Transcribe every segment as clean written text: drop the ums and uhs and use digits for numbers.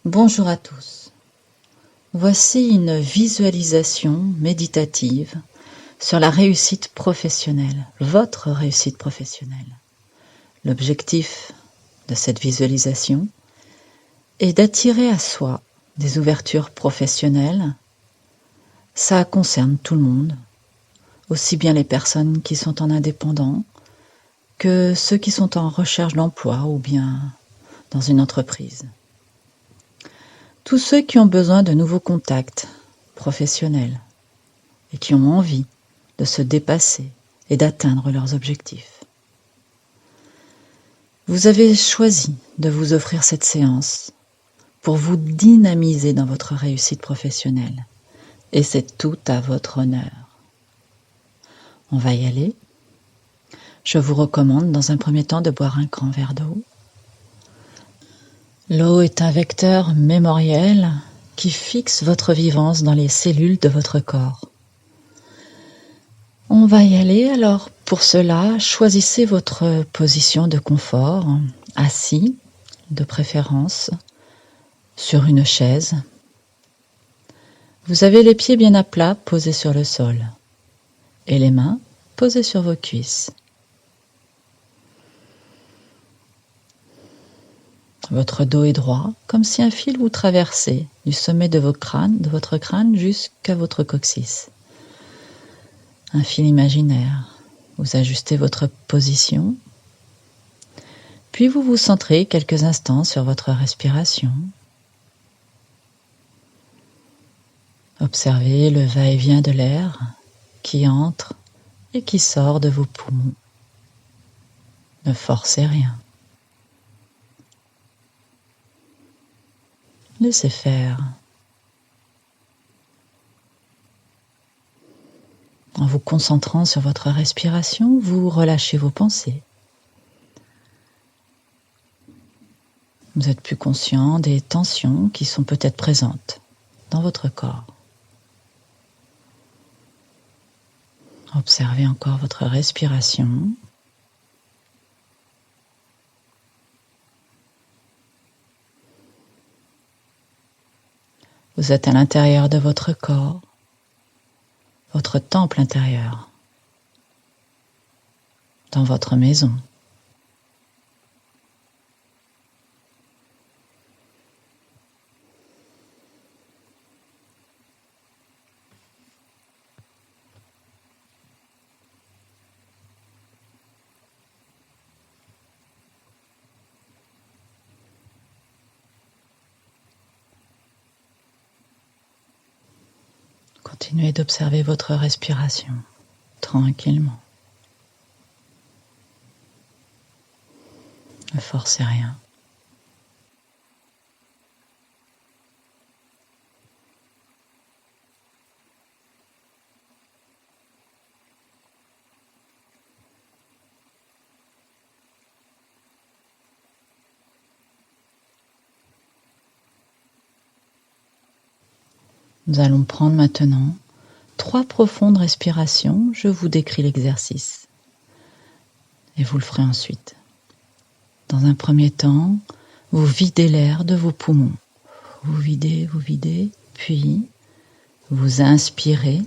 Bonjour à tous. Voici une visualisation méditative sur la réussite professionnelle, votre réussite professionnelle. L'objectif de cette visualisation est d'attirer à soi des ouvertures professionnelles. Ça concerne tout le monde, aussi bien les personnes qui sont en indépendant que ceux qui sont en recherche d'emploi ou bien dans une entreprise. Tous ceux qui ont besoin de nouveaux contacts professionnels et qui ont envie de se dépasser et d'atteindre leurs objectifs. Vous avez choisi de vous offrir cette séance pour vous dynamiser dans votre réussite professionnelle et c'est tout à votre honneur. On va y aller. Je vous recommande dans un premier temps de boire un grand verre d'eau. L'eau est un vecteur mémoriel qui fixe votre vivance dans les cellules de votre corps. On va y aller, alors pour cela, choisissez votre position de confort, assis de préférence, sur une chaise. Vous avez les pieds bien à plat posés sur le sol et les mains posées sur vos cuisses. Votre dos est droit, comme si un fil vous traversait du sommet de votre crâne jusqu'à votre coccyx. Un fil imaginaire. Vous ajustez votre position, puis vous vous centrez quelques instants sur votre respiration. Observez le va-et-vient de l'air qui entre et qui sort de vos poumons. Ne forcez rien. Laissez faire. En vous concentrant sur votre respiration, vous relâchez vos pensées. Vous êtes plus conscient des tensions qui sont peut-être présentes dans votre corps. Observez encore votre respiration. Vous êtes à l'intérieur de votre corps, votre temple intérieur, dans votre maison. Continuez d'observer votre respiration tranquillement. Ne forcez rien. Nous allons prendre maintenant 3 profondes respirations. Je vous décris l'exercice et vous le ferez ensuite. Dans un premier temps, vous videz l'air de vos poumons. Vous videz, puis vous inspirez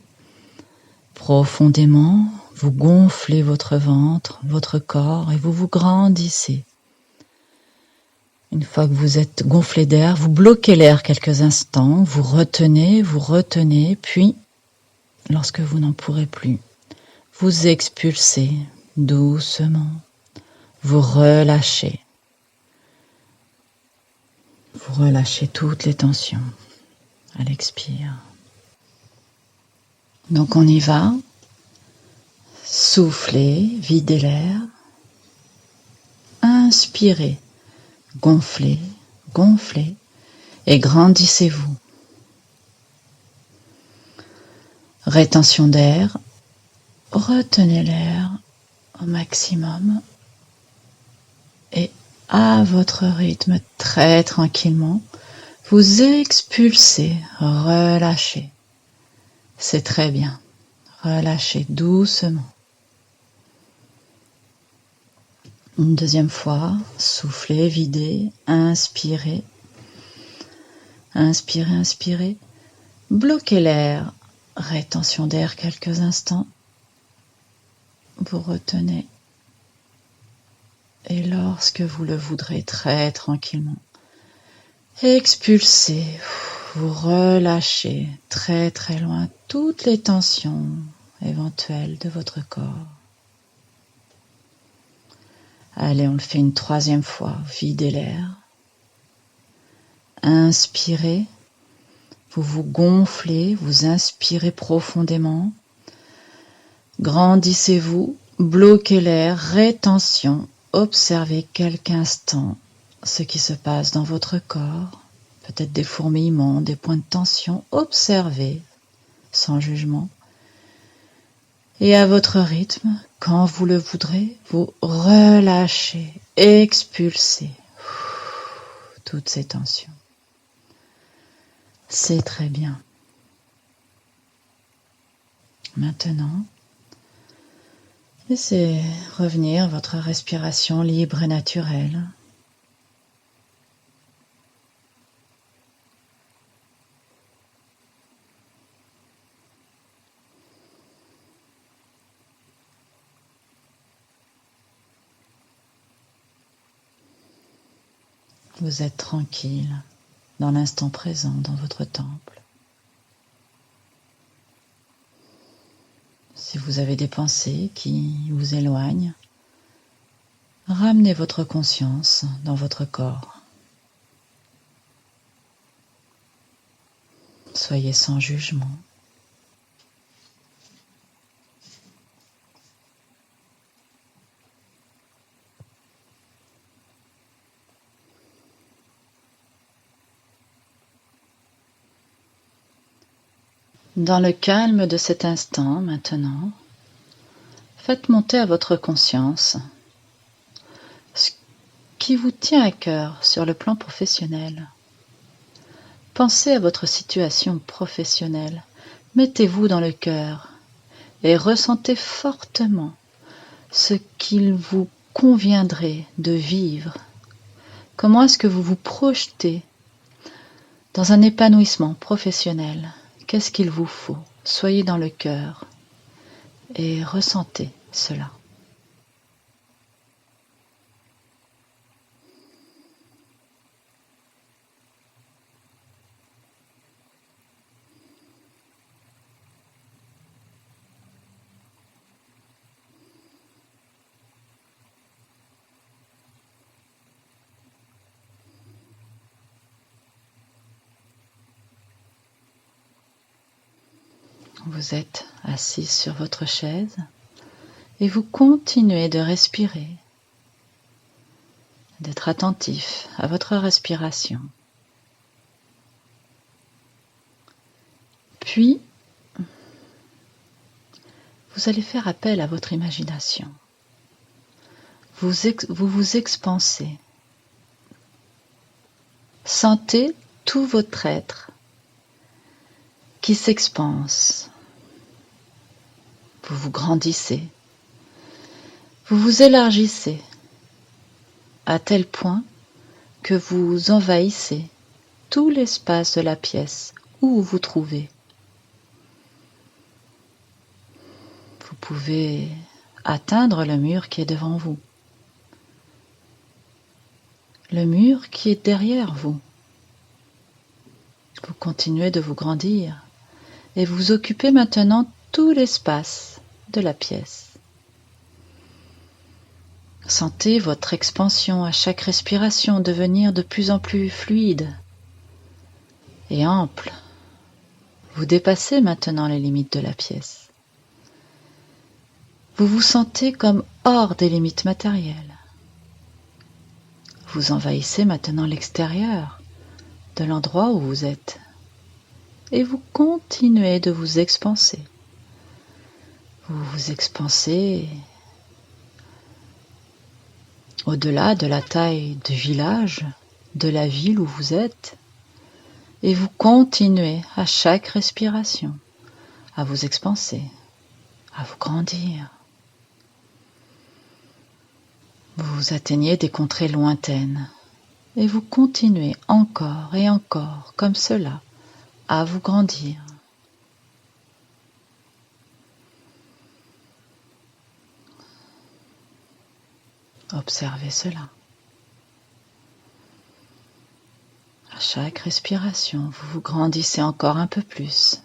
profondément, vous gonflez votre ventre, votre corps et vous vous grandissez. Une fois que vous êtes gonflé d'air, vous bloquez l'air quelques instants, vous retenez, puis, lorsque vous n'en pourrez plus, vous expulsez doucement, vous relâchez. Vous relâchez toutes les tensions à l'expire. Donc on y va. Soufflez, videz l'air. Inspirez. Gonflez et grandissez-vous. Rétention d'air, retenez l'air au maximum et à votre rythme, très tranquillement, vous expulsez, relâchez. C'est très bien, relâchez doucement. Une deuxième fois, soufflez, videz, inspirez. Inspirez, inspirez. Bloquez l'air. Rétention d'air quelques instants. Vous retenez. Et lorsque vous le voudrez, très tranquillement, expulsez. Vous relâchez très très loin toutes les tensions éventuelles de votre corps. Allez, on le fait une troisième fois. Videz l'air. Inspirez. Vous vous gonflez, vous inspirez profondément. Grandissez-vous, bloquez l'air, rétention. Observez quelques instants ce qui se passe dans votre corps. Peut-être des fourmillements, des points de tension. Observez sans jugement. Et à votre rythme, quand vous le voudrez, vous relâchez, expulsez toutes ces tensions. C'est très bien. Maintenant, laissez revenir votre respiration libre et naturelle. Vous êtes tranquille dans l'instant présent, dans votre temple. Si vous avez des pensées qui vous éloignent, ramenez votre conscience dans votre corps. Soyez sans jugement. Dans le calme de cet instant, maintenant, faites monter à votre conscience ce qui vous tient à cœur sur le plan professionnel. Pensez à votre situation professionnelle. Mettez-vous dans le cœur et ressentez fortement ce qu'il vous conviendrait de vivre. Comment est-ce que vous vous projetez dans un épanouissement professionnel? Qu'est-ce qu'il vous faut? Soyez dans le cœur et ressentez cela. Vous êtes assis sur votre chaise et vous continuez de respirer, d'être attentif à votre respiration. Puis, vous allez faire appel à votre imagination. Vous vous expansez. Sentez tout votre être qui s'expanse. Vous vous grandissez. Vous vous élargissez à tel point que vous envahissez tout l'espace de la pièce où vous vous trouvez. Vous pouvez atteindre le mur qui est devant vous, le mur qui est derrière vous. Vous continuez de vous grandir et vous occupez maintenant tout l'espace de la pièce. Sentez votre expansion à chaque respiration devenir de plus en plus fluide et ample. Vous dépassez maintenant les limites de la pièce. Vous vous sentez comme hors des limites matérielles. Vous envahissez maintenant l'extérieur de l'endroit où vous êtes et vous continuez de vous expanser. Vous vous expansez au-delà de la taille du village, de la ville où vous êtes, et vous continuez à chaque respiration à vous expanser, à vous grandir. Vous atteignez des contrées lointaines, Et vous continuez encore et encore, comme cela, à vous grandir. Observez cela. À chaque respiration, vous vous grandissez encore un peu plus.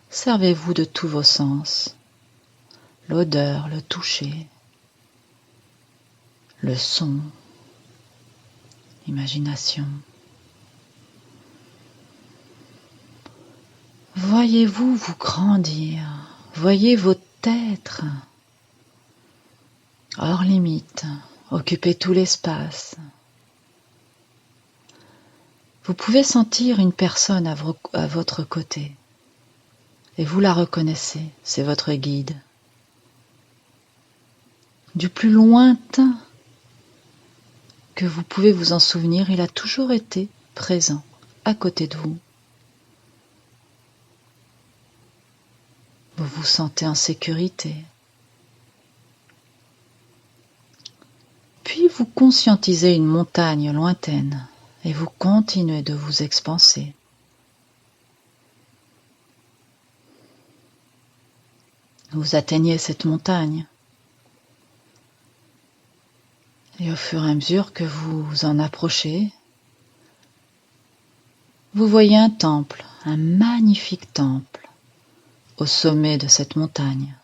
Servez-vous de tous vos sens, l'odeur, le toucher, le son, l'imagination. Voyez-vous vous grandir, voyez votre être hors limite, occuper tout l'espace. Vous pouvez sentir une personne à votre côté et vous la reconnaissez, c'est votre guide. Du plus lointain que vous pouvez vous en souvenir, il a toujours été présent à côté de vous. Vous vous sentez en sécurité. Puis vous conscientisez une montagne lointaine et vous continuez de vous expanser. Vous atteignez cette montagne et au fur et à mesure que vous en approchez, vous voyez un temple, un magnifique temple au sommet de cette montagne.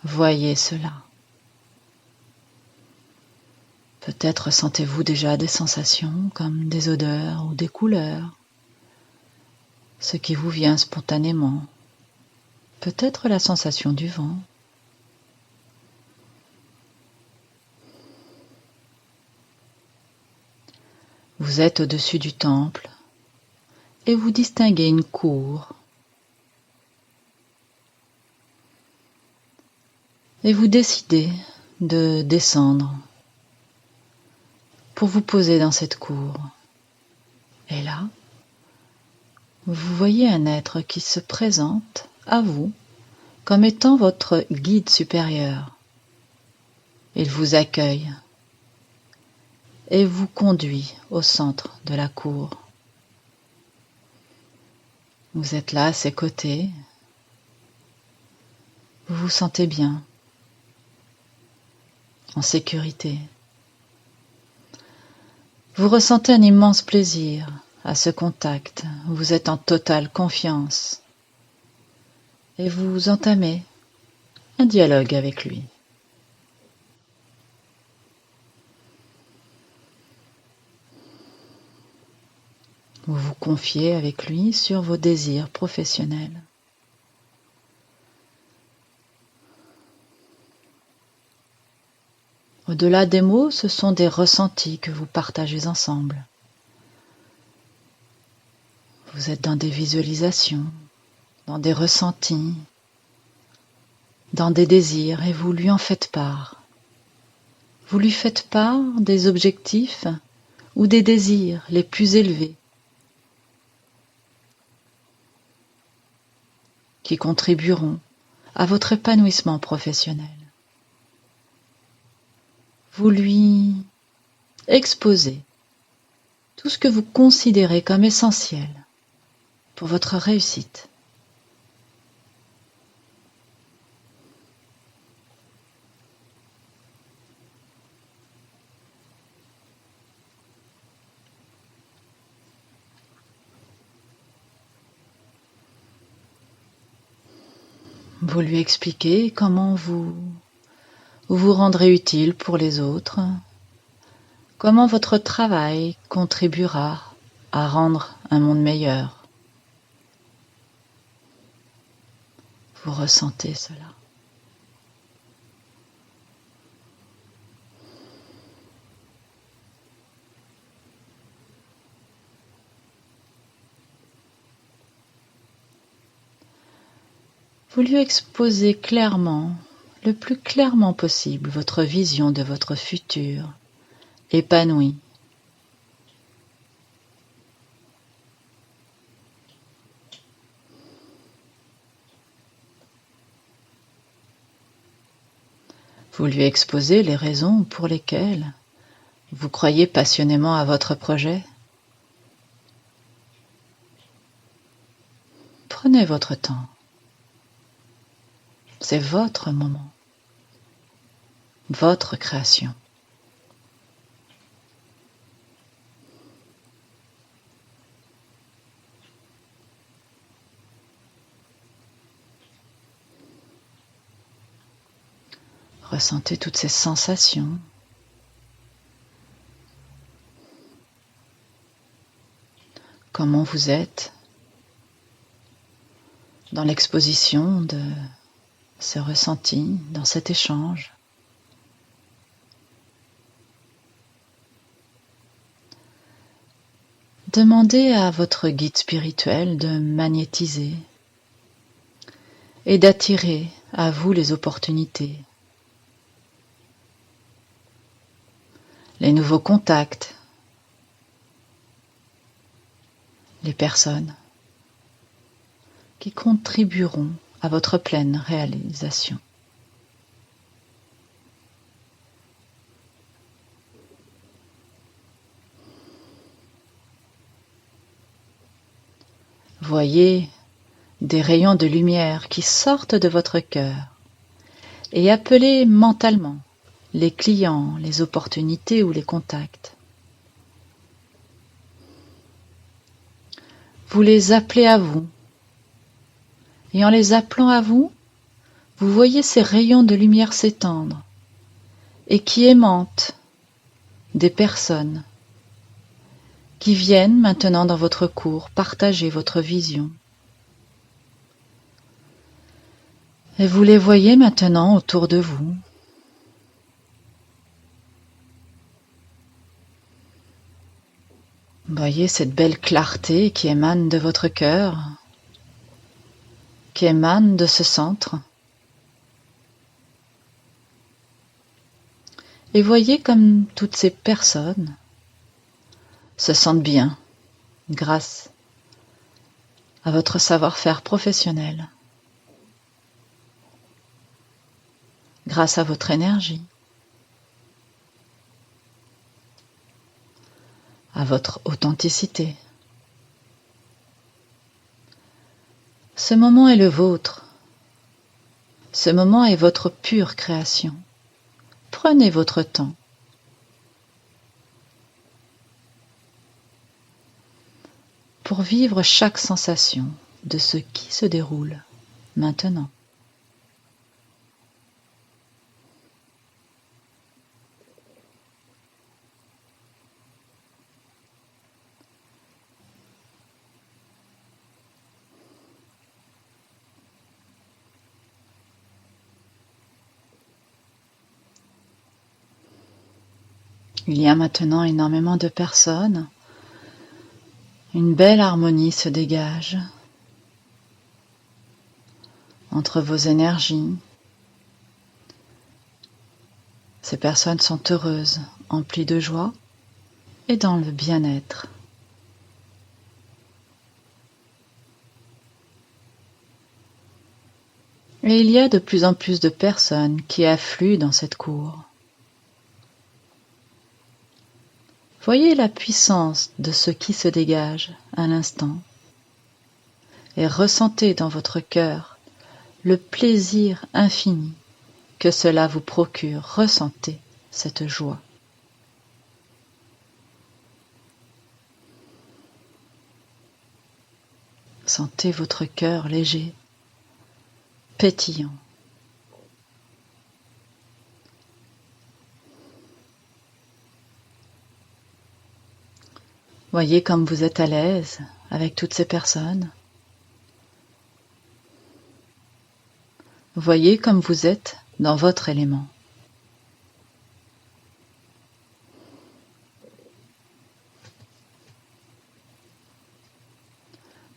Voyez cela. Peut-être sentez-vous déjà des sensations comme des odeurs ou des couleurs, ce qui vous vient spontanément. Peut-être la sensation du vent. Vous êtes au-dessus du temple et vous distinguez une cour. Et vous décidez de descendre pour vous poser dans cette cour. Et là, vous voyez un être qui se présente à vous comme étant votre guide supérieur. Il vous accueille et vous conduit au centre de la cour. Vous êtes là à ses côtés. Vous vous sentez bien, en sécurité. Vous ressentez un immense plaisir à ce contact. Vous êtes en totale confiance. Et vous entamez un dialogue avec lui. Vous vous confiez avec lui sur vos désirs professionnels. Au-delà des mots, ce sont des ressentis que vous partagez ensemble. Vous êtes dans des visualisations, dans des ressentis, dans des désirs et vous lui en faites part. Vous lui faites part des objectifs ou des désirs les plus élevés qui contribueront à votre épanouissement professionnel. Vous lui exposez tout ce que vous considérez comme essentiel pour votre réussite. Vous lui expliquez comment vous vous rendrez utile pour les autres, comment votre travail contribuera à rendre un monde meilleur. Vous ressentez cela. Vous lui exposez clairement, le plus clairement possible, votre vision de votre futur épanoui. Vous lui exposez les raisons pour lesquelles Vous croyez passionnément à votre projet? Prenez votre temps. C'est votre moment, votre création. Ressentez toutes ces sensations. Comment vous êtes dans l'exposition de ces ressentis, dans cet échange. Demandez à votre guide spirituel de magnétiser et d'attirer à vous les opportunités, les nouveaux contacts, les personnes qui contribueront à votre pleine réalisation. Voyez des rayons de lumière qui sortent de votre cœur et appelez mentalement les clients, les opportunités ou les contacts. Vous les appelez à vous et en les appelant à vous, vous voyez ces rayons de lumière s'étendre et qui aimantent des personnes qui viennent maintenant dans votre cours partager votre vision. Et vous les voyez maintenant autour de vous. Voyez cette belle clarté qui émane de votre cœur, qui émane de ce centre. Et voyez comme toutes ces personnes se sentent bien grâce à votre savoir-faire professionnel, grâce à votre énergie, à votre authenticité. Ce moment est le vôtre. Ce moment est votre pure création. Prenez votre temps. Pour vivre chaque sensation de ce qui se déroule maintenant. Il y a maintenant énormément de personnes. Une belle harmonie se dégage entre vos énergies. Ces personnes sont heureuses, emplies de joie et dans le bien-être. Et il y a de plus en plus de personnes qui affluent dans cette cour. Voyez la puissance de ce qui se dégage à l'instant et ressentez dans votre cœur le plaisir infini que cela vous procure. Ressentez cette joie. Sentez votre cœur léger, pétillant. Voyez comme vous êtes à l'aise avec toutes ces personnes. Voyez comme vous êtes dans votre élément.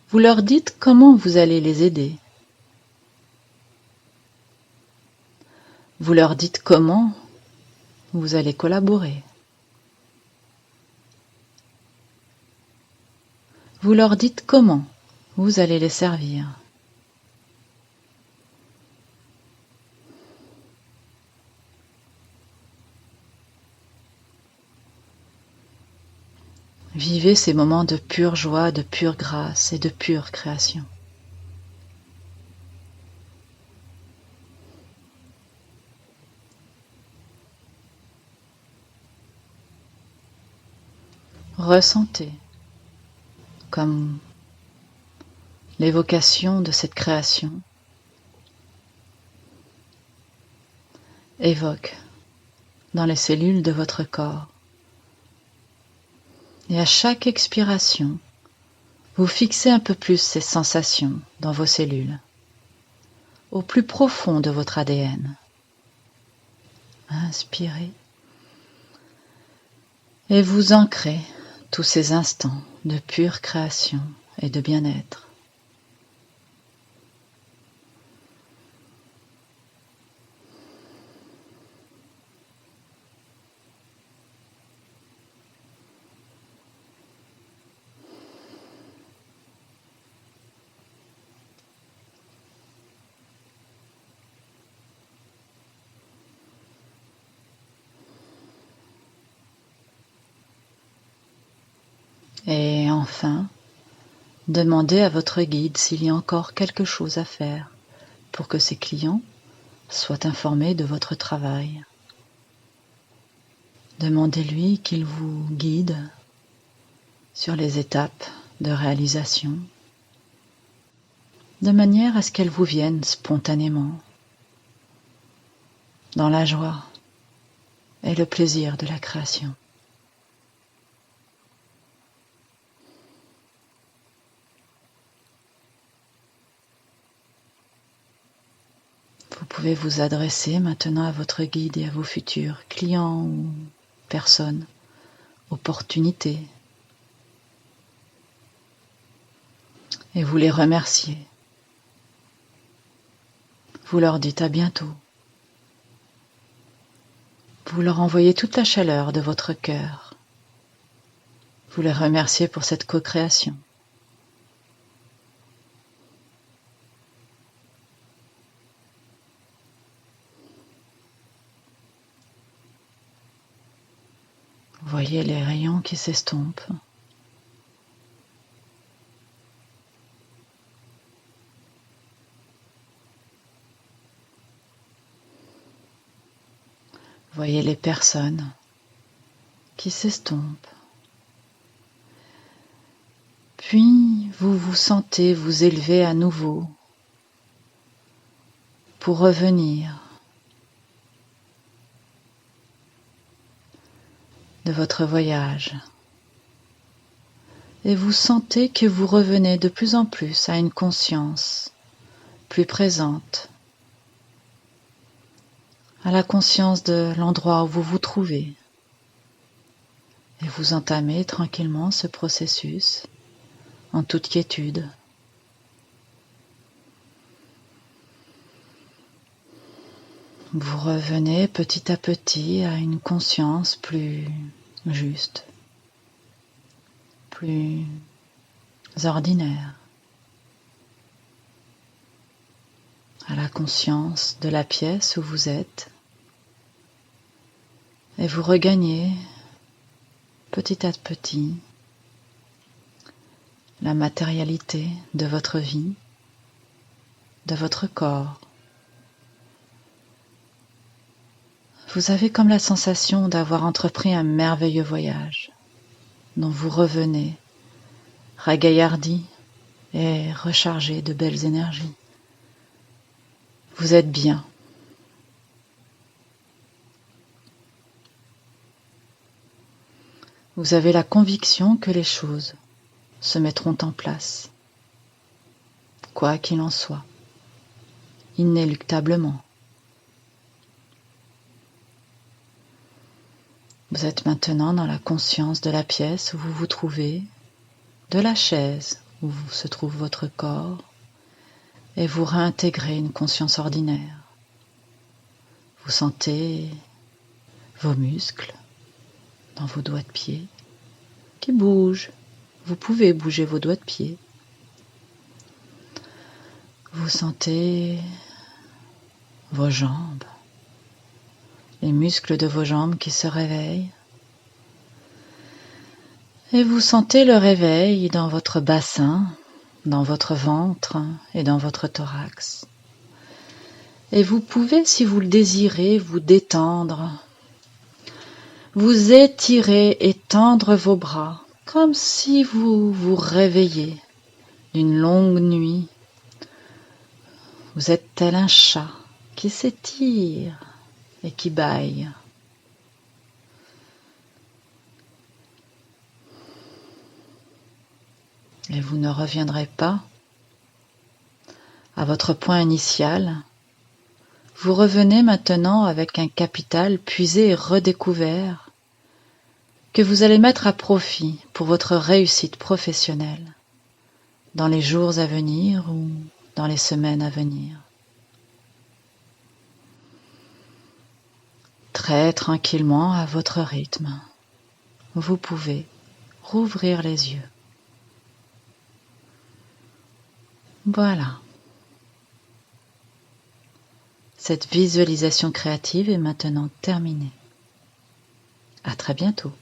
Vous leur dites comment vous allez les aider. Vous leur dites comment vous allez collaborer. Vous leur dites comment vous allez les servir. Vivez ces moments de pure joie, de pure grâce et de pure création. Ressentez comme l'évocation de cette création évoque dans les cellules de votre corps. Et à chaque expiration, vous fixez un peu plus ces sensations dans vos cellules, au plus profond de votre ADN. Inspirez et vous ancrez tous ces instants de pure création et de bien-être. Et enfin, demandez à votre guide s'il y a encore quelque chose à faire pour que ses clients soient informés de votre travail. Demandez-lui qu'il vous guide sur les étapes de réalisation, de manière à ce qu'elles vous viennent spontanément, dans la joie et le plaisir de la création. Vous pouvez vous adresser maintenant à votre guide et à vos futurs clients ou personnes, opportunités, et vous les remerciez. Vous leur dites à bientôt. Vous leur envoyez toute la chaleur de votre cœur. Vous les remerciez pour cette co-création. Voyez les rayons qui s'estompent. Voyez les personnes qui s'estompent. Puis vous vous sentez vous élever à nouveau pour revenir de votre voyage. Et vous sentez que vous revenez de plus en plus à une conscience plus présente, à la conscience de l'endroit où vous vous trouvez. Et vous entamez tranquillement ce processus en toute quiétude. Vous revenez petit à petit à une conscience plus juste, plus ordinaire, à la conscience de la pièce où vous êtes, et vous regagnez petit à petit la matérialité de votre vie, de votre corps. Vous avez comme la sensation d'avoir entrepris un merveilleux voyage, dont vous revenez ragaillardi et rechargé de belles énergies. Vous êtes bien. Vous avez la conviction que les choses se mettront en place, quoi qu'il en soit, inéluctablement. Vous êtes maintenant dans la conscience de la pièce où vous vous trouvez, de la chaise où se trouve votre corps, et vous réintégrez une conscience ordinaire. Vous sentez vos muscles dans vos doigts de pied qui bougent. Vous pouvez bouger vos doigts de pied. Vous sentez vos jambes, les muscles de vos jambes qui se réveillent. Et vous sentez le réveil dans votre bassin, dans votre ventre et dans votre thorax. Et vous pouvez, si vous le désirez, vous détendre, vous étirer et tendre vos bras, comme si vous vous réveilliez d'une longue nuit. Vous êtes tel un chat qui s'étire et qui bâille. Et vous ne reviendrez pas à votre point initial. Vous revenez maintenant avec un capital puisé et redécouvert que vous allez mettre à profit pour votre réussite professionnelle dans les jours à venir ou dans les semaines à venir. Très tranquillement, à votre rythme, vous pouvez rouvrir les yeux. Voilà. Cette visualisation créative est maintenant terminée. À très bientôt.